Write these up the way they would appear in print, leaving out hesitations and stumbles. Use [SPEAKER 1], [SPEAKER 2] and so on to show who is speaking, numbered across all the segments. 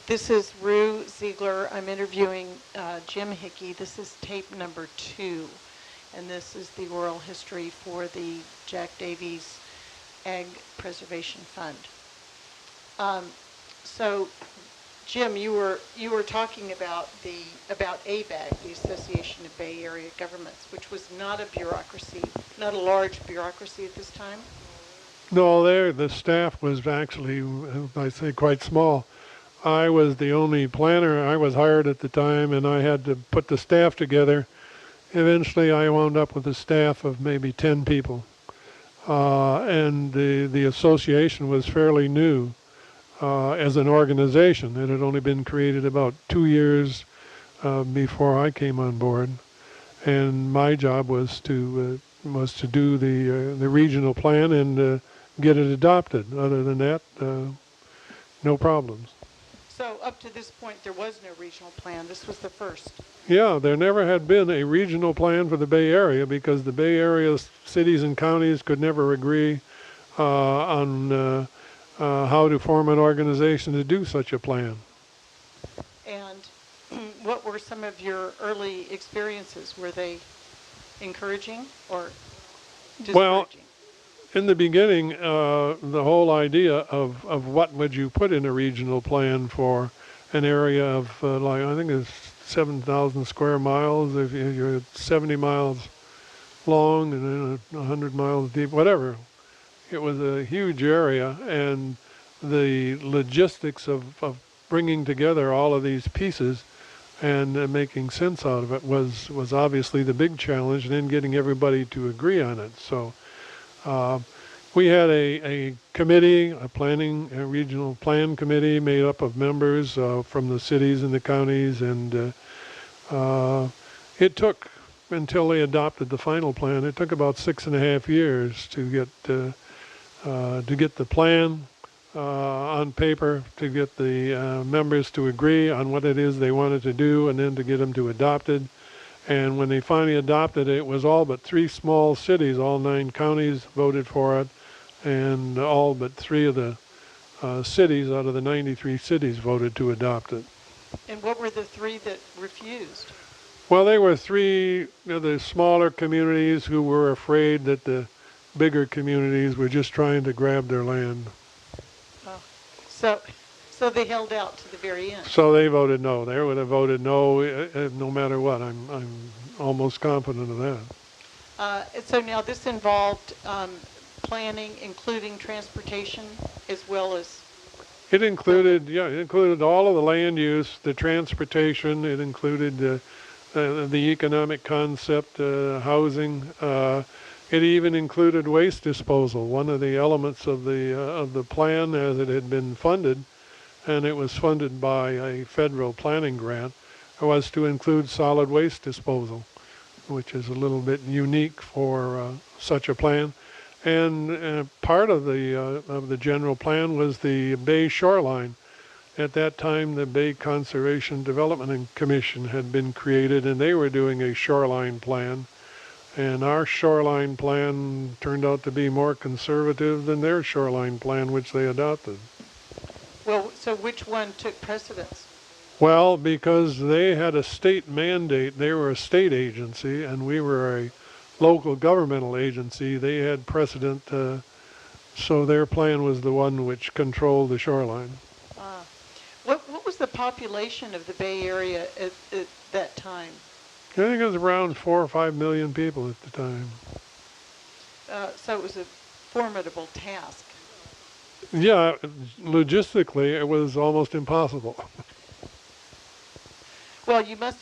[SPEAKER 1] This is Rue Ziegler. I'm interviewing Jim Hickey. This is tape number 2, and this is the oral history for the Jack Davies Ag Preservation Fund. So, Jim, you were talking about ABAG, the Association of Bay Area Governments, which was not a bureaucracy, not a large bureaucracy at this time.
[SPEAKER 2] No, the staff was actually, I say, quite small. I was the only planner. I was hired at the time, and I had to put the staff together. Eventually, I wound up with a staff of maybe 10 people. And the association was fairly new as an organization. It had only been created about 2 years before I came on board. And my job was to do the regional plan and get it adopted. Other than that, no problems.
[SPEAKER 1] So up to this point, there was no regional plan. This was the first.
[SPEAKER 2] Yeah, there never had been a regional plan for the Bay Area because the Bay Area cities and counties could never agree on how to form an organization to do such a plan.
[SPEAKER 1] And what were some of your early experiences? Were they encouraging or discouraging?
[SPEAKER 2] Well, in the beginning, the whole idea of what would you put in a regional plan for an area of like I think it's 7,000 square miles. If you're 70 miles long and then 100 miles deep, whatever. It was a huge area, and the logistics of bringing together all of these pieces and making sense out of it was obviously the big challenge, and then getting everybody to agree on it. So we had a committee, a regional plan committee made up of members from the cities and the counties, and it took, until they adopted the final plan, it took about 6.5 years to get the plan on paper, to get the members to agree on what it is they wanted to do, and then to get them to adopt it. And when they finally adopted it, it was all but 3 small cities, all 9 counties voted for it, and all but 3 of the cities out of the 93 cities voted to adopt it.
[SPEAKER 1] And what were the 3 that refused?
[SPEAKER 2] Well, they were 3 of the smaller communities who were afraid that the bigger communities were just trying to grab their land.
[SPEAKER 1] Oh. So they held out to the very end.
[SPEAKER 2] So they voted no. They would have voted no no matter what. I'm almost confident of that.
[SPEAKER 1] So now this involved planning, including transportation, as well as...
[SPEAKER 2] It included all of the land use, the transportation. It included the economic concept, housing. It even included waste disposal. One of the elements of the plan, as it had been funded, and it was funded by a federal planning grant, was to include solid waste disposal, which is a little bit unique for such a plan. And part of the general plan was the Bay shoreline. At that time, the Bay Conservation Development Commission had been created, and they were doing a shoreline plan. And our shoreline plan turned out to be more conservative than their shoreline plan, which they adopted.
[SPEAKER 1] Well, so which one took precedence?
[SPEAKER 2] Well, because they had a state mandate. They were a state agency, and we were a local governmental agency. They had precedent, so their plan was the one which controlled the shoreline.
[SPEAKER 1] What was the population of the Bay Area at that time?
[SPEAKER 2] I think it was around 4 or 5 million people at the time.
[SPEAKER 1] So it was a formidable task.
[SPEAKER 2] Yeah, logistically, it was almost impossible.
[SPEAKER 1] Well, you must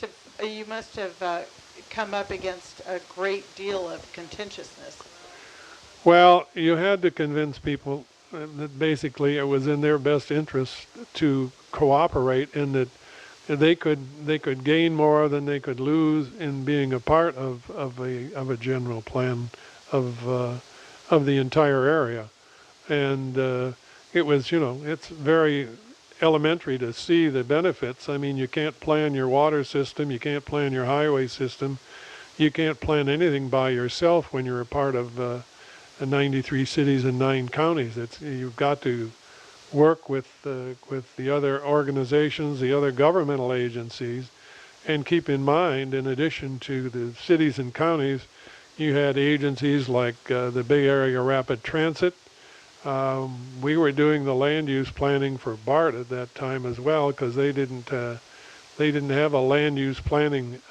[SPEAKER 1] have come up against a great deal of contentiousness.
[SPEAKER 2] Well, you had to convince people that basically it was in their best interest to cooperate, and that they could gain more than they could lose in being a part of a general plan of the entire area. And it was, it's very elementary to see the benefits. I mean, you can't plan your water system, you can't plan your highway system, you can't plan anything by yourself when you're a part of 93 cities and 9 counties. You've got to work with the other organizations, the other governmental agencies, and keep in mind, in addition to the cities and counties, you had agencies like the Bay Area Rapid Transit. We were doing the land use planning for BART at that time as well, because they didn't have a land use planning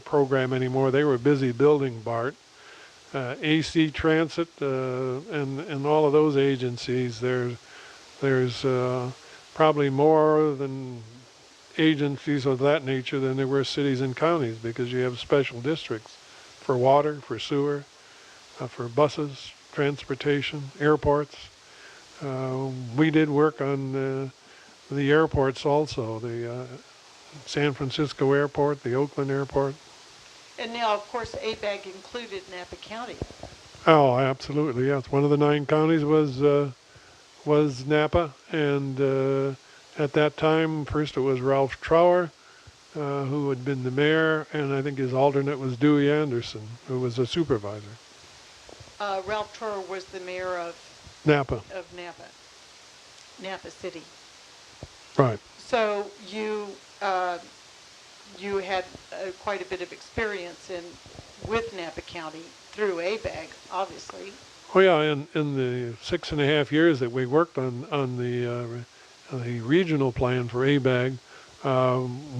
[SPEAKER 2] program anymore. They were busy building BART. AC Transit and all of those agencies. There's probably more than agencies of that nature than there were cities and counties, because you have special districts for water, for sewer, for buses, transportation, airports. We did work on the airports also, the San Francisco Airport, the Oakland Airport.
[SPEAKER 1] And now, of course, ABAG included Napa County.
[SPEAKER 2] Oh, absolutely, yes. One of the 9 counties was Napa, and at that time, first it was Ralph Trower, who had been the mayor, and I think his alternate was Dewey Anderson, who was a supervisor.
[SPEAKER 1] Ralph Trower was the mayor of
[SPEAKER 2] Napa.
[SPEAKER 1] Napa City.
[SPEAKER 2] Right.
[SPEAKER 1] So you had quite a bit of experience with Napa County through ABAG, obviously.
[SPEAKER 2] Oh yeah, in the 6.5 years that we worked on the regional plan for ABAG,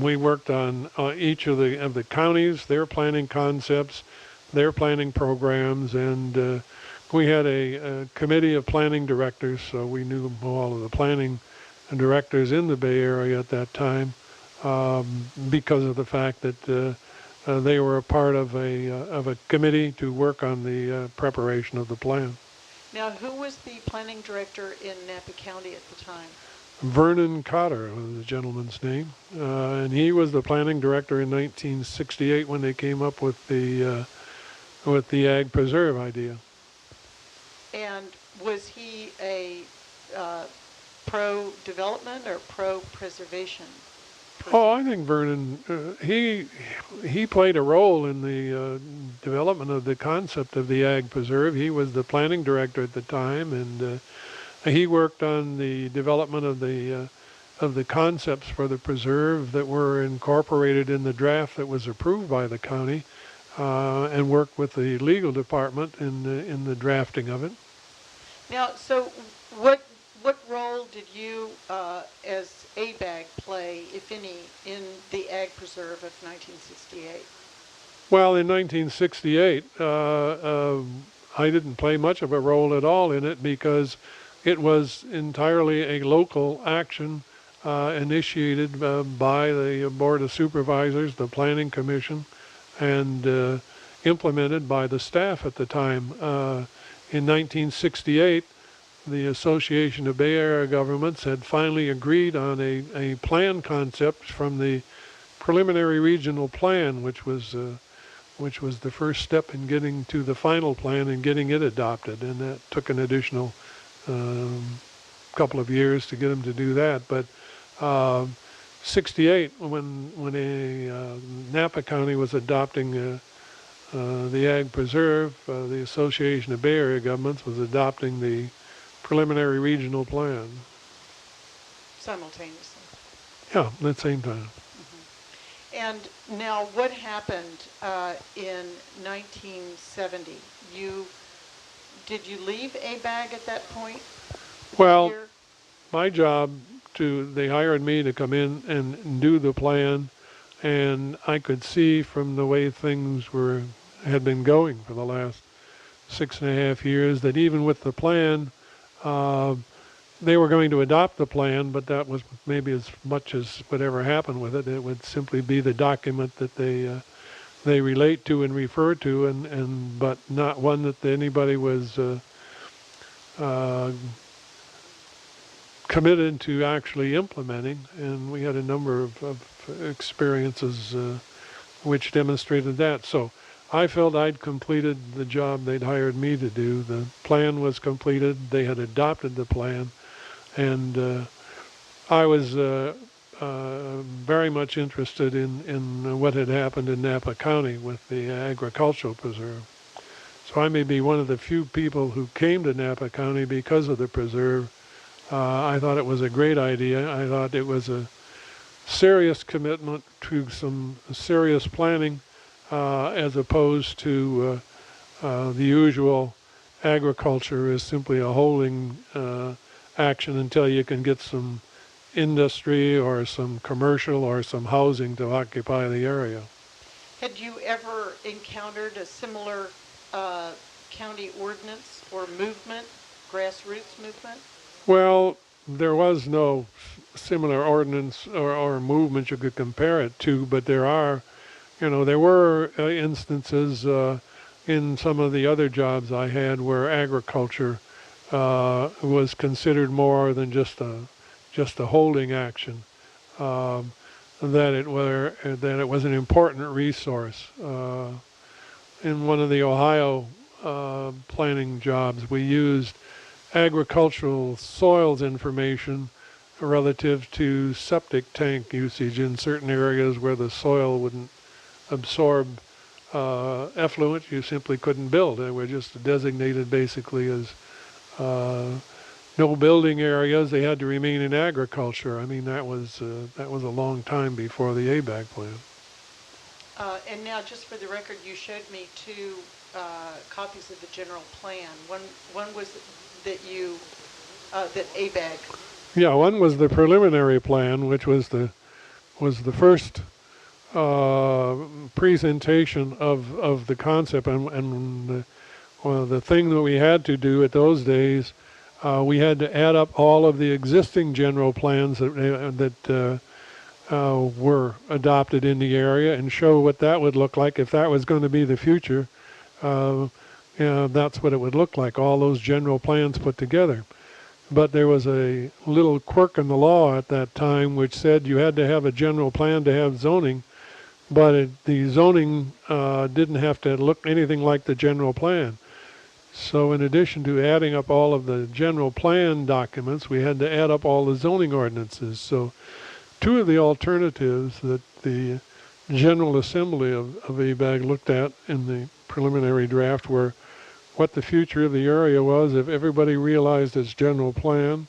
[SPEAKER 2] we worked on each of the counties, their planning concepts, their planning programs, and we had a committee of planning directors, so we knew all of the planning directors in the Bay Area at that time, because of the fact that they were a part of a committee to work on the preparation of the plan.
[SPEAKER 1] Now, who was the planning director in Napa County at the time?
[SPEAKER 2] Vernon Cotter was the gentleman's name, and he was the planning director in 1968 when they came up with the ag preserve idea. And
[SPEAKER 1] was he a pro-development or pro-preservation?
[SPEAKER 2] Oh, I think Vernon, he played a role in the development of the concept of the ag preserve. He was the planning director at the time, and he worked on the development of the concepts for the preserve that were incorporated in the draft that was approved by the county, and worked with the legal department in the drafting of it.
[SPEAKER 1] Now, so what role did you, as ABAG, play, if any, in the Ag Preserve of 1968?
[SPEAKER 2] Well, in 1968, I didn't play much of a role at all in it, because it was entirely a local action initiated by the Board of Supervisors, the Planning Commission, and implemented by the staff at the time. In 1968, the Association of Bay Area Governments had finally agreed on a plan concept from the preliminary regional plan, which was the first step in getting to the final plan and getting it adopted, and that took an additional couple of years to get them to do that. But 68, when Napa County was adopting the Ag Preserve, the Association of Bay Area Governments was adopting the preliminary regional plan.
[SPEAKER 1] Simultaneously.
[SPEAKER 2] Yeah, at the same time.
[SPEAKER 1] Mm-hmm. And now, what happened in 1970? Did you leave ABAG at that point?
[SPEAKER 2] Well, my job they hired me to come in and do the plan, and I could see from the way things had been going for the last 6.5 years that even with the plan, they were going to adopt the plan, but that was maybe as much as would ever happen with it. It would simply be the document that they relate to and refer to, but not one that anybody was committed to actually implementing. And we had a number of experiences which demonstrated that. So I felt I'd completed the job they'd hired me to do. The plan was completed. They had adopted the plan. And I was very much interested in what had happened in Napa County with the agricultural preserve. So I may be one of the few people who came to Napa County because of the preserve, I thought it was a great idea. I thought it was a serious commitment to some serious planning as opposed to the usual agriculture is simply a holding action until you can get some industry or some commercial or some housing to occupy the area.
[SPEAKER 1] Had you ever encountered a similar county ordinance or movement, grassroots movement?
[SPEAKER 2] Well, there was no similar ordinance or movement you could compare it to, but there are, there were instances in some of the other jobs I had where agriculture was considered more than just a holding action. That it was an important resource. In one of the Ohio planning jobs, we used agricultural soils information relative to septic tank usage in certain areas where the soil wouldn't absorb effluent. You simply couldn't build. They were just designated basically as no building areas. They had to remain in agriculture. I mean, that was a long time before the ABAG plan.
[SPEAKER 1] And now, just for the record, you showed me two copies of the general plan. One was that that ABAG.
[SPEAKER 2] Yeah, one was the preliminary plan, which was the first presentation of the concept, and the thing that we had to do at those days, we had to add up all of the existing general plans that were adopted in the area and show what that would look like if that was going to be the future. That's what it would look like, all those general plans put together. But there was a little quirk in the law at that time which said you had to have a general plan to have zoning, but the zoning didn't have to look anything like the general plan. So in addition to adding up all of the general plan documents, we had to add up all the zoning ordinances. So two of the alternatives that the General Assembly of ABAG looked at in the preliminary draft were what the future of the area was if everybody realized its general plan,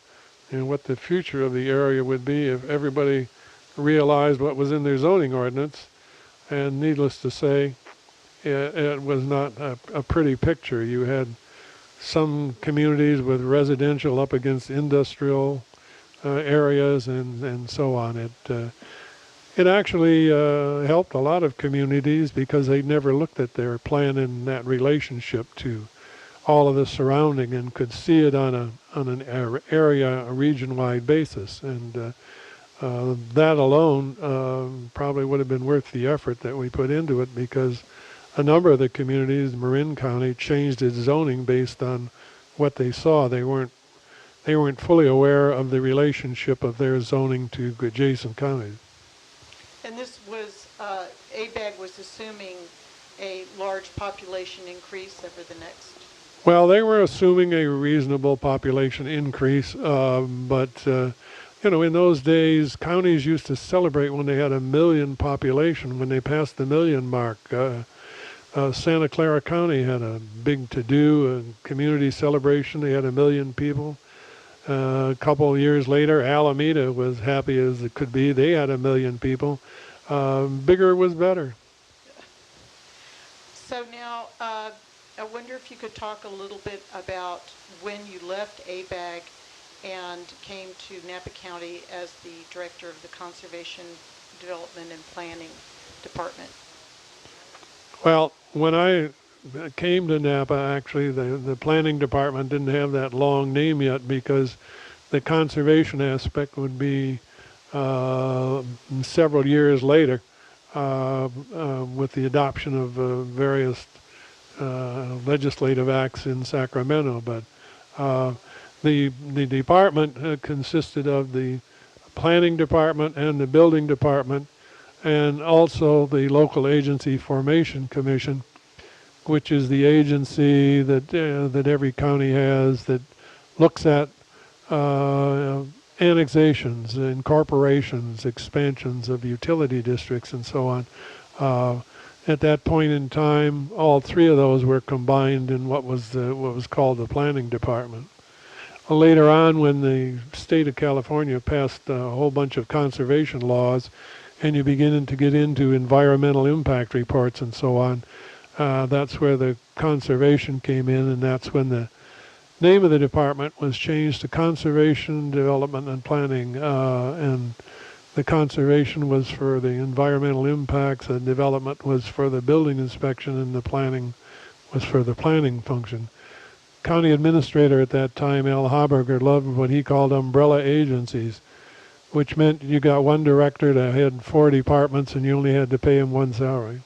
[SPEAKER 2] and what the future of the area would be if everybody realized what was in their zoning ordinance. And needless to say, it was not a pretty picture. You had some communities with residential up against industrial areas and so on. It actually helped a lot of communities because they never looked at their plan in that relationship to all of the surrounding and could see it on an area, a region-wide basis. And that alone probably would have been worth the effort that we put into it, because a number of the communities, Marin County, changed its zoning based on what they saw. They weren't fully aware of the relationship of their zoning to adjacent counties.
[SPEAKER 1] And this was, ABAG was assuming a large population increase over the next.
[SPEAKER 2] Well, they were assuming a reasonable population increase, but in those days, counties used to celebrate when they had 1 million population, when they passed the 1 million mark. Santa Clara County had a big to-do, a community celebration. They had 1 million people. A couple of years later, Alameda was happy as it could be. They had 1 million people. Bigger was better.
[SPEAKER 1] So now, I wonder if you could talk a little bit about when you left ABAG and came to Napa County as the director of the Conservation Development and Planning Department.
[SPEAKER 2] Well, when I came to Napa, actually, the planning department didn't have that long name yet, because the conservation aspect would be several years later with the adoption of various legislative acts in Sacramento. But the department consisted of the planning department and the building department, and also the local agency formation commission, which is the agency that every county has that looks at annexations, incorporations, expansions of utility districts, and so on. At that point in time, all three of those were combined in what was called the planning department. later on, when the state of California passed a whole bunch of conservation laws, and you begin to get into environmental impact reports and so on, that's where the conservation came in, and that's when the name of the department was changed to Conservation, Development, and Planning, and the conservation was for the environmental impacts, the development was for the building inspection, and the planning was for the planning function. County administrator at that time, Al Haberger, loved what he called umbrella agencies, which meant you got one director that had 4 departments and you only had to pay him one salary.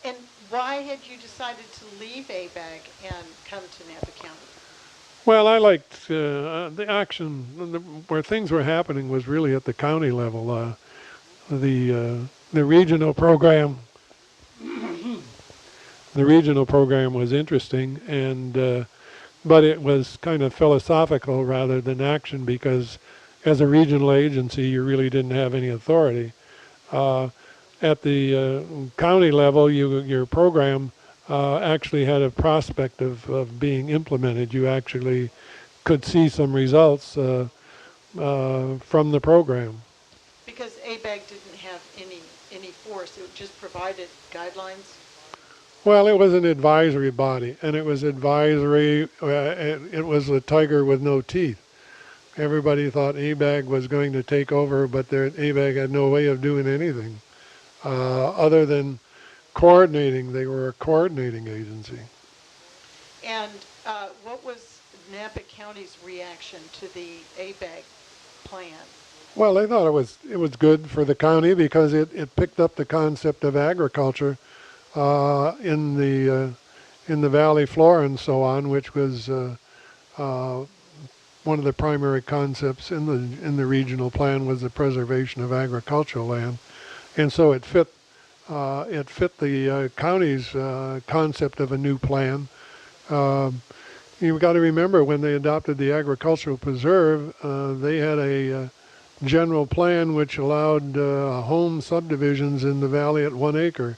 [SPEAKER 1] And why had you decided to leave ABAG and come to Napa County?
[SPEAKER 2] Well, I liked the action, where things were happening was really at the county level. The regional program, the regional program was interesting, and but it was kind of philosophical rather than action, because as a regional agency, you really didn't have any authority. At the county level, your program actually had a prospect of being implemented. You actually could see some results from the program.
[SPEAKER 1] Because ABAG didn't have any force, it just provided guidelines?
[SPEAKER 2] Well, it was an advisory body, and it was advisory. It was a tiger with no teeth. Everybody thought ABAG was going to take over, but ABAG had no way of doing anything other than coordinating. They were a coordinating agency.
[SPEAKER 1] And what was Napa County's reaction to the ABAG plan?
[SPEAKER 2] Well, they thought it was good for the county because it picked up the concept of agriculture in the valley floor and so on, which was one of the primary concepts in the regional plan was the preservation of agricultural land, and so it fit the county's concept of a new plan. You've got to remember, when they adopted the agricultural preserve, they had a general plan which allowed home subdivisions in the valley at 1 acre.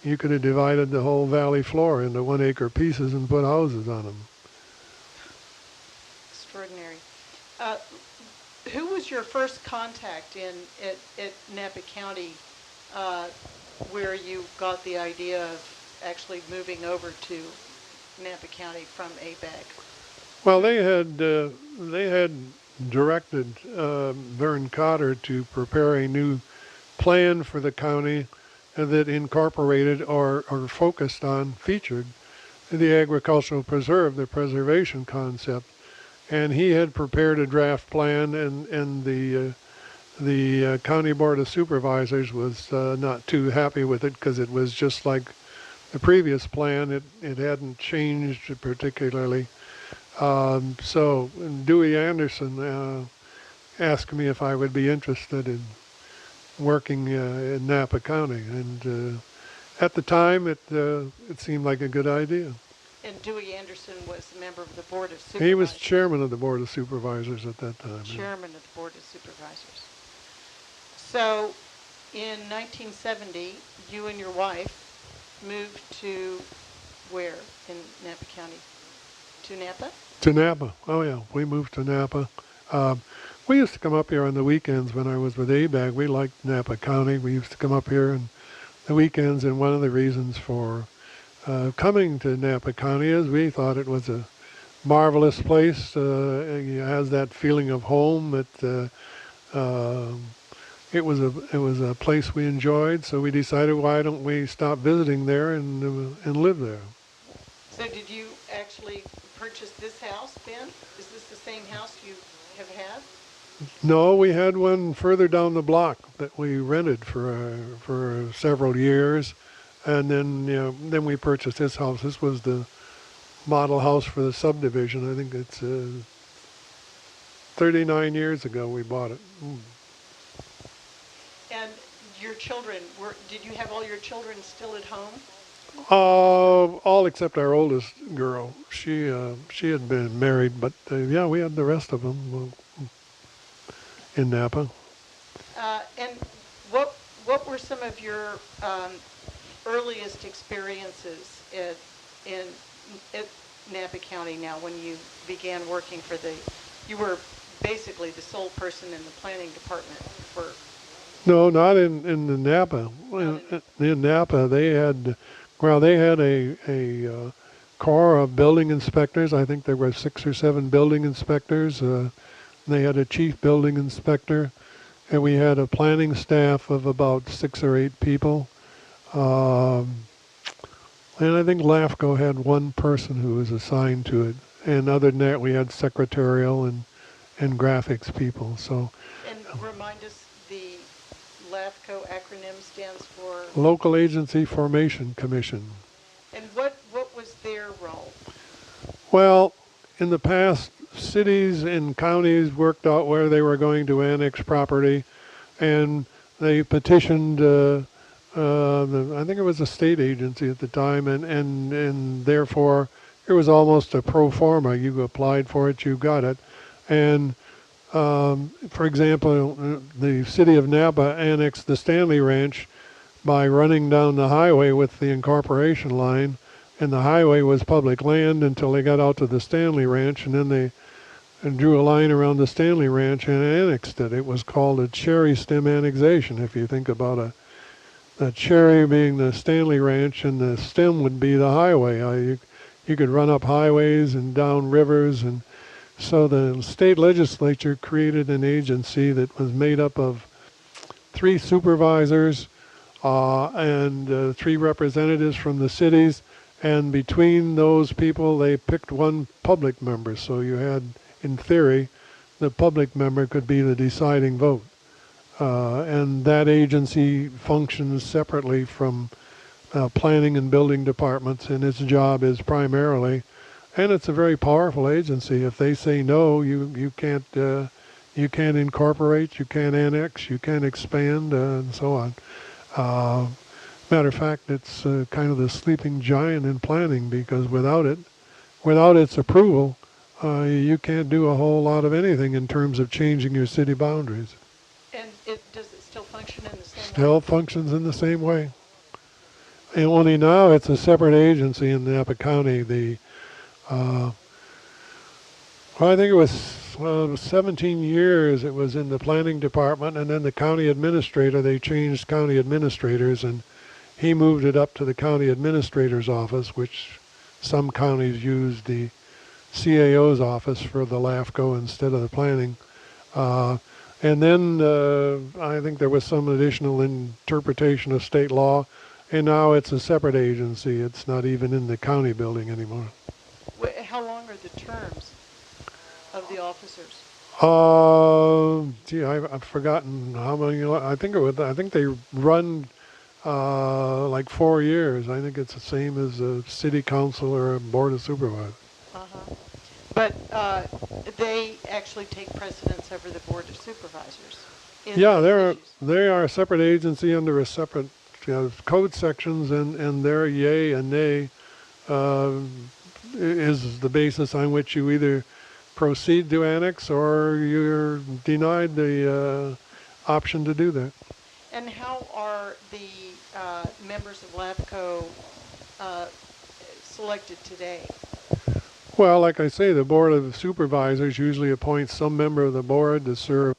[SPEAKER 2] You could have divided the whole valley floor into 1 acre pieces and put houses on them.
[SPEAKER 1] Extraordinary. Who was your first contact at Napa County where you got the idea of actually moving over to Napa County from ABAG?
[SPEAKER 2] Well, they had directed Vern Cotter to prepare a new plan for the county that incorporated or focused on, featured the agricultural preserve, the preservation concept. And he had prepared a draft plan, and the County Board of Supervisors was not too happy with it, because it was just like the previous plan. It hadn't changed particularly. So Dewey Anderson asked me if I would be interested in working in Napa County, and at the time it seemed like a good idea.
[SPEAKER 1] And Dewey Anderson was a member of the Board of Supervisors.
[SPEAKER 2] He was chairman of the Board of Supervisors at that time.
[SPEAKER 1] Chairman of the Board of Supervisors. So in 1970, you and your wife moved to where in Napa County? To Napa?
[SPEAKER 2] To Napa. Oh yeah, we moved to Napa. We used to come up here on the weekends when I was with ABAG. We liked Napa County. We used to come up here on the weekends, and one of the reasons for coming to Napa County is we thought it was a marvelous place. It has that feeling of home. It was a place we enjoyed, so we decided, why don't we stop visiting there and live there.
[SPEAKER 1] So did you actually purchase this house, Ben? Is this the same house you have had?
[SPEAKER 2] No, we had one further down the block that we rented for several years, and then we purchased this house. This was the model house for the subdivision. I think it's 39 years ago we bought it.
[SPEAKER 1] And your children, did you have all your children still at home?
[SPEAKER 2] All except our oldest girl. She had been married, but yeah, we had the rest of them in Napa.
[SPEAKER 1] And what were some of your earliest experiences Napa County now when you began working for you were basically the sole person in the planning department for...
[SPEAKER 2] No, not in the Napa. In Napa, they had, well, they had a corps of building inspectors. I think there were 6 or 7 building inspectors. They had a chief building inspector, and we had a planning staff of about 6 or 8 people. And I think LAFCO had 1 person who was assigned to it. And other than that, we had secretarial and graphics people. So,
[SPEAKER 1] and remind us, the LAFCO acronym stands for?
[SPEAKER 2] Local Agency Formation Commission.
[SPEAKER 1] And what was their role?
[SPEAKER 2] Well, in the past, cities and counties worked out where they were going to annex property, and they petitioned I think it was a state agency at the time, and therefore it was almost a pro forma. You applied for it, you got it. And for example, the city of Napa annexed the Stanley Ranch by running down the highway with the incorporation line, and the highway was public land until they got out to the Stanley Ranch, and then they drew a line around the Stanley Ranch and annexed it. It was called a cherry stem annexation, if you think about a cherry being the Stanley Ranch, and the stem would be the highway. You could run up highways and down rivers, and so the state legislature created an agency that was made up of 3 supervisors and 3 representatives from the cities, and between those people they picked 1 public member. So you had, in theory, the public member could be the deciding vote. And that agency functions separately from planning and building departments, and its job is primarily, and it's a very powerful agency. If they say no, you can't incorporate, you can't annex, you can't expand, and so on. Matter of fact, it's kind of the sleeping giant in planning, because without its approval, you can't do a whole lot of anything in terms of changing your city boundaries.
[SPEAKER 1] And does it still function in the same way?
[SPEAKER 2] Still functions in the same way. And only now it's a separate agency in Napa County. Well, I think it was 17 years it was in the planning department, and then the county administrator, they changed county administrators, and he moved it up to the county administrator's office, which some counties use the CAO's office for the LAFCO instead of the planning. And then I think there was some additional interpretation of state law, and now it's a separate agency. It's not even in the county building anymore.
[SPEAKER 1] How long are the terms of the officers?
[SPEAKER 2] Gee, I've forgotten how many. I think they run like 4 years. I think it's the same as a city council or a board of supervisors.
[SPEAKER 1] Uh-huh. But they actually take precedence over the Board of Supervisors.
[SPEAKER 2] Yeah, they are a separate agency under a separate code sections, and their yay and nay is the basis on which you either proceed to annex or you're denied the option to do that.
[SPEAKER 1] And how are the members of LAFCO selected today?
[SPEAKER 2] Well, like I say, the Board of Supervisors usually appoints some member of the board to serve